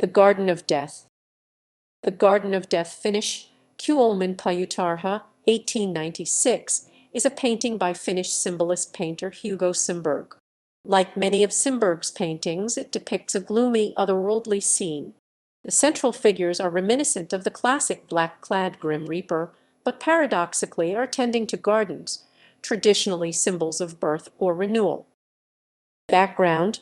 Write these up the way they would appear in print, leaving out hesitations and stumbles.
The Garden of Death. The Garden of Death, Finnish, Kuoleman puutarha, 1896, is a painting by Finnish symbolist painter Hugo Simberg. Like many of Simberg's paintings, it depicts a gloomy, otherworldly scene. The central figures are reminiscent of the classic black-clad Grim Reaper, but paradoxically are tending to gardens, traditionally symbols of birth or renewal. Background.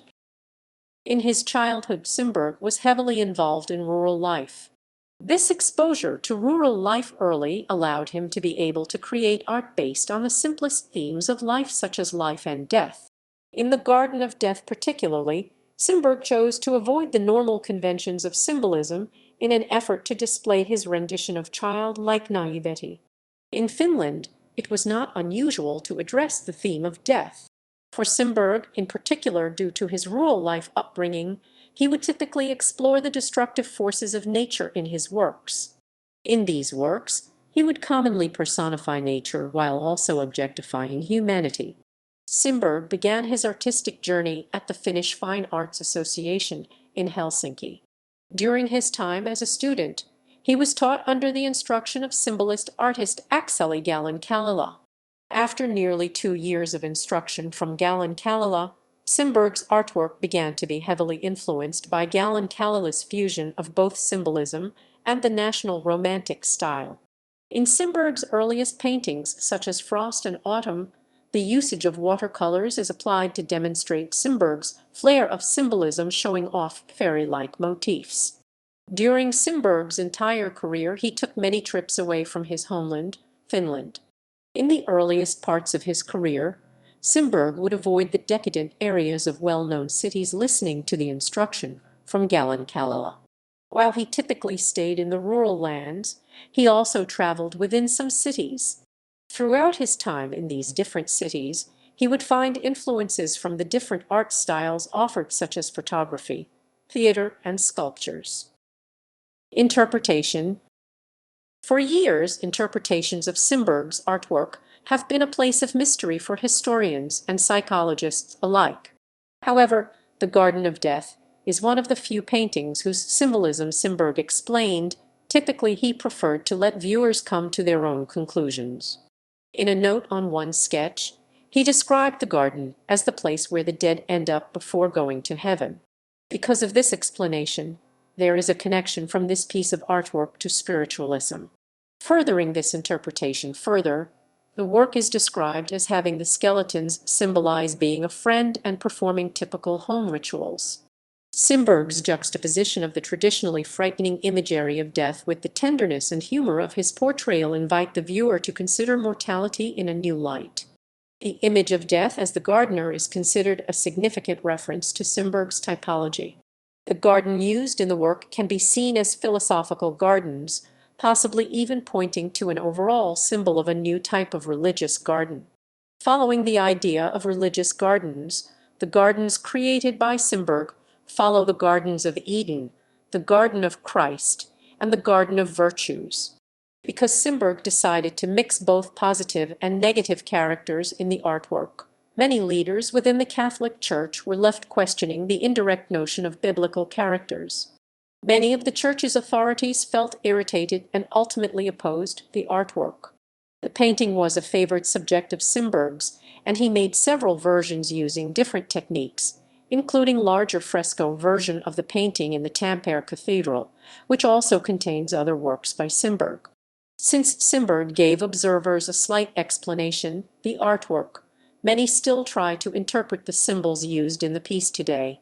In his childhood, Simberg was heavily involved in rural life. This exposure to rural life early allowed him to be able to create art based on the simplest themes of life, such as life and death. In the Garden of Death particularly, Simberg chose to avoid the normal conventions of symbolism in an effort to display his rendition of childlike naivety. In Finland, it was not unusual to address the theme of death. For Simberg, in particular due to his rural life upbringing, he would typically explore the destructive forces of nature in his works. In these works, he would commonly personify nature while also objectifying humanity. Simberg began his artistic journey at the Finnish Fine Arts Association in Helsinki. During his time as a student, he was taught under the instruction of symbolist artist Akseli Gallen-Kallela. After nearly 2 years of instruction from Gallen-Kallela, Simberg's artwork began to be heavily influenced by Gallen-Kallella's fusion of both symbolism and the National Romantic style. In Simberg's earliest paintings, such as Frost and Autumn, the usage of watercolors is applied to demonstrate Simberg's flair of symbolism, showing off fairy-like motifs. During Simberg's entire career, he took many trips away from his homeland, Finland. In the earliest parts of his career, Simberg would avoid the decadent areas of well-known cities, listening to the instruction from Gallen-Kallela. While he typically stayed in the rural lands, he also traveled within some cities. Throughout his time in these different cities, he would find influences from the different art styles offered, such as photography, theater, and sculptures. Interpretation. For years, interpretations of Simberg's artwork have been a place of mystery for historians and psychologists alike. However, The Garden of Death is one of the few paintings whose symbolism Simberg explained. Typically, he preferred to let viewers come to their own conclusions. In a note on one sketch, he described the garden as the place where the dead end up before going to heaven. Because of this explanation, there is a connection from this piece of artwork to spiritualism. Furthering this interpretation further, the work is described as having the skeletons symbolize being a friend and performing typical home rituals. Simberg's juxtaposition of the traditionally frightening imagery of death with the tenderness and humor of his portrayal invite the viewer to consider mortality in a new light. The image of death as the gardener is considered a significant reference to Simberg's typology. The garden used in the work can be seen as philosophical gardens, possibly even pointing to an overall symbol of a new type of religious garden. Following the idea of religious gardens, the gardens created by Simberg follow the Gardens of Eden, the Garden of Christ, and the Garden of Virtues. Because Simberg decided to mix both positive and negative characters in the artwork, many leaders within the Catholic Church were left questioning the indirect notion of biblical characters. Many of the Church's authorities felt irritated and ultimately opposed the artwork. The painting was a favorite subject of Simberg's, and he made several versions using different techniques, including larger fresco version of the painting in the Tampere Cathedral, which also contains other works by Simberg. Since Simberg gave observers a slight explanation, the artwork, many still try to interpret the symbols used in the piece today.